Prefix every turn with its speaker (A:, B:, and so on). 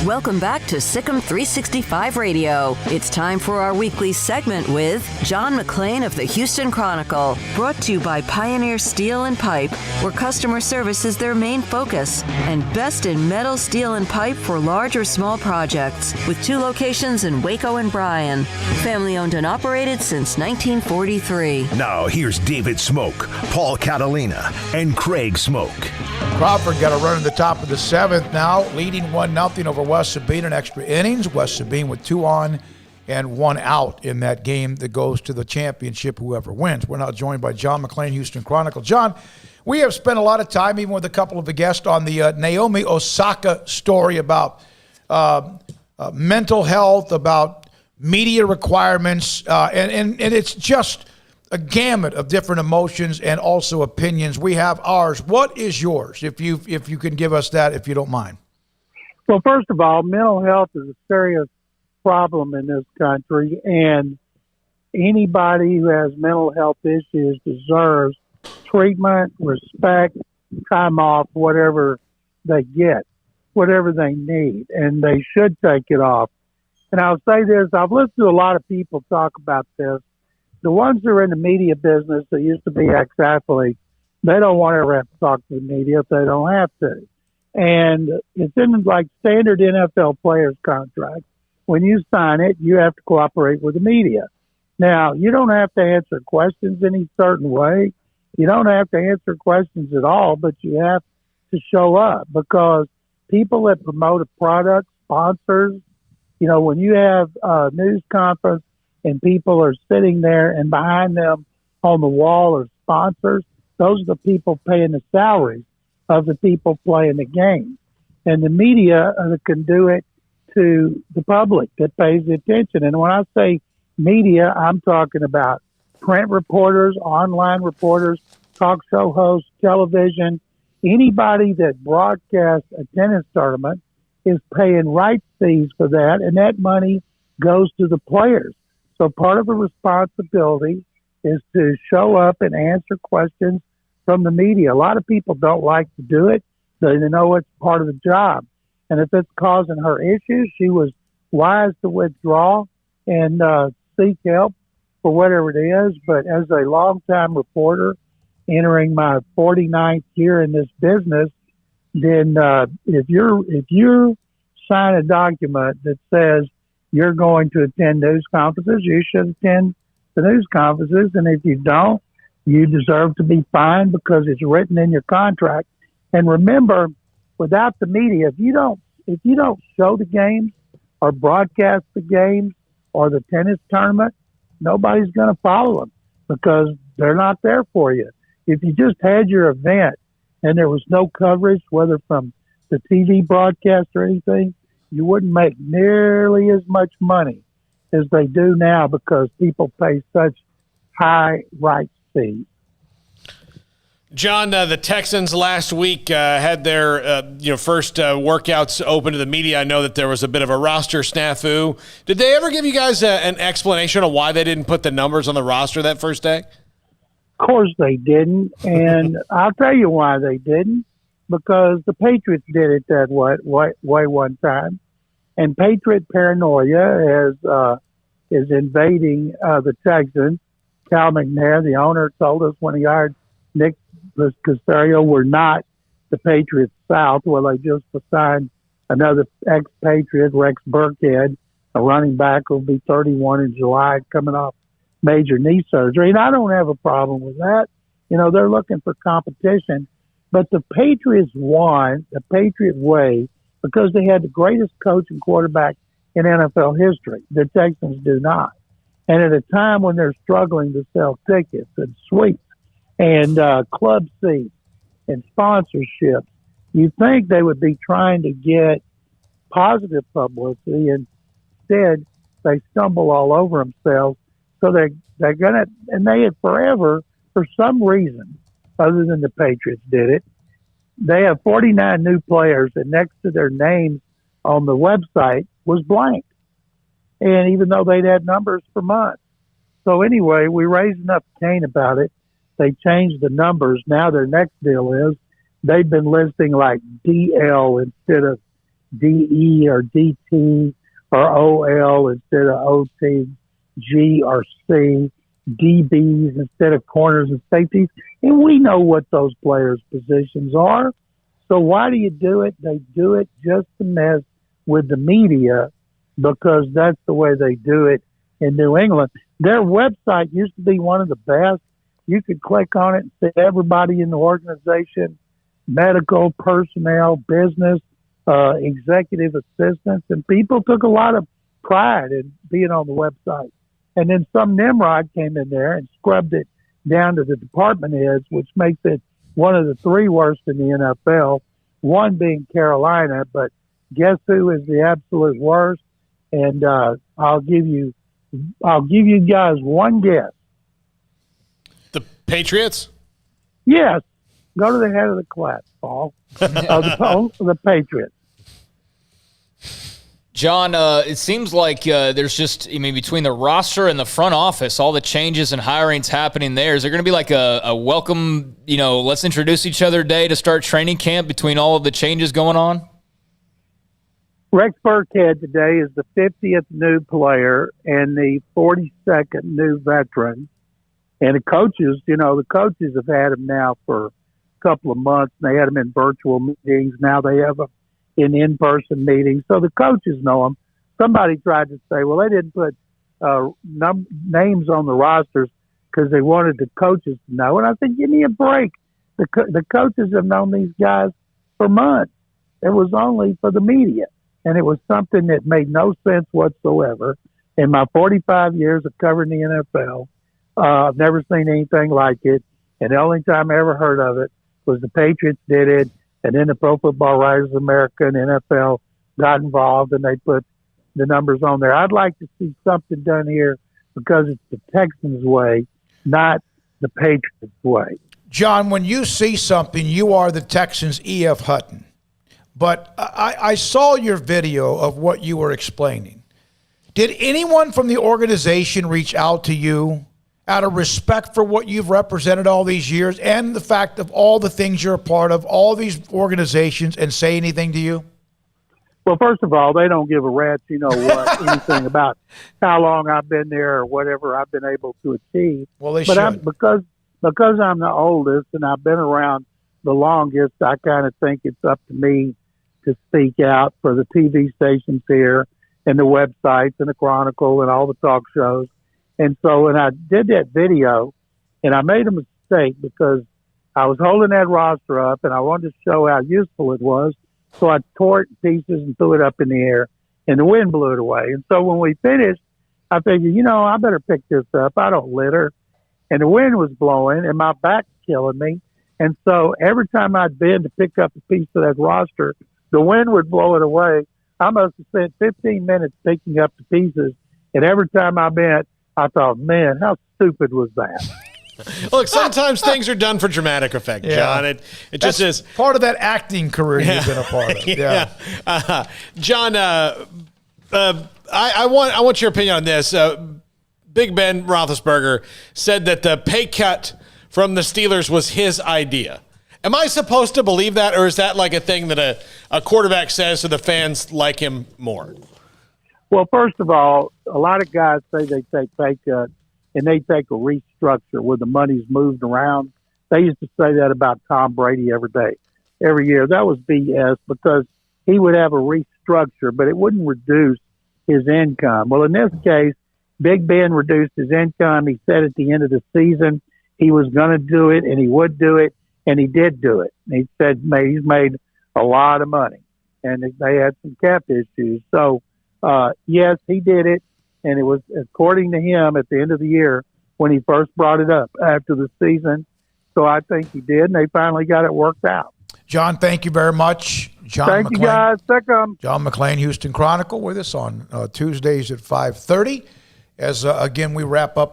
A: Welcome back to SicEm365 Radio. It's time for our weekly segment with John McClain of the Houston Chronicle, brought to you by Pioneer Steel and Pipe, where customer service is their main focus, and best in metal, steel, and pipe for large or small projects, with 2 locations in Waco and Bryan. Family owned and operated since 1943.
B: Now here's David Smoak, Paul Catalina, and Craig Smoak.
C: Crawford got a run in the top of the 7th now, leading 1-0 over West Sabine in extra innings. West Sabine with 2 on and 1 out in that game that goes to the championship, whoever wins. We're now joined by John McClain, Houston Chronicle. John, we have spent a lot of time, even with a couple of the guests, on the Naomi Osaka story about mental health, about media requirements, and it's just a gamut of different emotions and also opinions. We have ours. What is yours, if you can give us that, if you don't mind?
D: Well, first of all, mental health is a serious problem in this country, and anybody who has mental health issues deserves treatment, respect, time off, whatever they get, whatever they need, and they should take it off. And I'll say this, I've listened to a lot of people talk about this. The ones that are in the media business that used to be ex-athletes, they don't want to ever have to talk to the media if they don't have to. And it's in like standard NFL players contract. When you sign it, you have to cooperate with the media. Now, you don't have to answer questions any certain way. You don't have to answer questions at all, but you have to show up, because people that promote a product, sponsors, you know, when you have a news conference and people are sitting there and behind them on the wall are sponsors, those are the people paying the salaries of the people playing the game. And the media can do it to the public that pays attention. And when I say media, I'm talking about print reporters, online reporters, talk show hosts, television. Anybody that broadcasts a tennis tournament is paying rights fees for that, and that money goes to the players. So part of the responsibility is to show up and answer questions from the media. A lot of people don't like to do it. They know it's part of the job. And if it's causing her issues, she was wise to withdraw and seek help for whatever it is. But as a longtime reporter, entering my 49th year in this business, then if you sign a document that says you're going to attend news conferences, you should attend the news conferences. And if you don't, you deserve to be fined because it's written in your contract. And remember, without the media, if you don't show the games or broadcast the games or the tennis tournament, nobody's going to follow them because they're not there for you. If you just had your event and there was no coverage, whether from the TV broadcast or anything, you wouldn't make nearly as much money as they do now because people pay such high rights fees.
E: John, the Texans last week had their first workouts open to the media. I know that there was a bit of a roster snafu. Did they ever give you guys an explanation of why they didn't put the numbers on the roster that first day?
D: Of course they didn't, and I'll tell you why they didn't. Because the Patriots did it that way one time, and Patriot paranoia is invading the Texans. Cal McNair, the owner, told us when he hired Nick Caserio, we're not the Patriots South. Well, they just signed another ex-Patriot, Rex Burkhead, a running back who will be 31 in July, coming off major knee surgery. And I don't have a problem with that. You know, they're looking for competition. But the Patriots won the Patriot way because they had the greatest coach and quarterback in NFL history. The Texans do not. And at a time when they're struggling to sell tickets and suites and club seats and sponsorships, you think they would be trying to get positive publicity. Instead, they stumble all over themselves. So they're going to, and they had forever, for some reason, other than the Patriots did it, they have 49 new players, and next to their names on the website was blank. And even though they'd had numbers for months. So anyway, we raised enough cane about it. They changed the numbers. Now their next deal is they've been listing like DL instead of DE or DT or OL instead of OT, G or C, DBs instead of corners and safeties. And we know what those players' positions are. So why do you do it? They do it just to mess with the media because that's the way they do it in New England. Their website used to be one of the best. You could click on it and see everybody in the organization, medical, personnel, business, executive assistants, and people took a lot of pride in being on the website. And then some Nimrod came in there and scrubbed it down to the department heads, which makes it one of the three worst in the NFL, one being Carolina. But guess who is the absolute worst? And I'll give you guys one guess.
E: The Patriots?
D: Yes. Go to the head of the class, Paul. The Patriots.
F: John, it seems like there's just, between the roster and the front office, all the changes and hirings happening there. Is there going to be like a welcome, let's introduce each other day to start training camp between all of the changes going on?
D: Rex Burkhead today is the 50th new player and the 42nd new veteran. And the coaches have had him now for a couple of months. They had him in virtual meetings. Now they have him in-person meetings. So the coaches know him. Somebody tried to say, well, they didn't put names on the rosters because they wanted the coaches to know. And I said, give me a break. The coaches have known these guys for months. It was only for the media. And it was something that made no sense whatsoever. In my 45 years of covering the NFL, I've never seen anything like it. And the only time I ever heard of it was the Patriots did it. And then the Pro Football Writers of America and NFL got involved, and they put the numbers on there. I'd like to see something done here because it's the Texans' way, not the Patriots' way.
C: John, when you see something, you are the Texans' E.F. Hutton. But I saw your video of what you were explaining. Did anyone from the organization reach out to you out of respect for what you've represented all these years and the fact of all the things you're a part of, all these organizations, and say anything to you?
D: Well, first of all, they don't give a rat's anything about how long I've been there or whatever I've been able to achieve.
C: Well, they
D: should.
C: Because
D: I'm the oldest and I've been around the longest, I kind of think it's up to me to speak out for the TV stations here and the websites and the Chronicle and all the talk shows. And so when I did that video, and I made a mistake because I was holding that roster up and I wanted to show how useful it was. So I tore it in pieces and threw it up in the air, and the wind blew it away. And so when we finished, I figured, I better pick this up. I don't litter. And the wind was blowing, and my back's killing me. And so every time I'd bend to pick up a piece of that roster, the wind would blow it away. I must have spent 15 minutes picking up the pieces, and every time I bent, I thought, man, how stupid was that?
E: Look, sometimes things are done for dramatic effect, John. It just is
C: part of that acting career you've been a part of.
E: Yeah. John, I want your opinion on this. Big Ben Roethlisberger said that the pay cut from the Steelers was his idea. Am I supposed to believe that, or is that like a thing that a quarterback says so the fans like him more?
D: Well, first of all, a lot of guys say they take pay cuts and they take a restructure where the money's moved around. They used to say that about Tom Brady every year. That was BS because he would have a restructure, but it wouldn't reduce his income. Well, in this case, Big Ben reduced his income. He said at the end of the season he was going to do it and he would do it, and he did do it. He said he's made a lot of money, and they had some cap issues. So, yes, he did it, and it was according to him at the end of the year when he first brought it up after the season. So I think he did, and they finally got it worked out.
C: John, thank you very much.
D: Thank you, guys. SicEm.
C: John McClain, Houston Chronicle, with us on Tuesdays at 5:30. As, again, we wrap up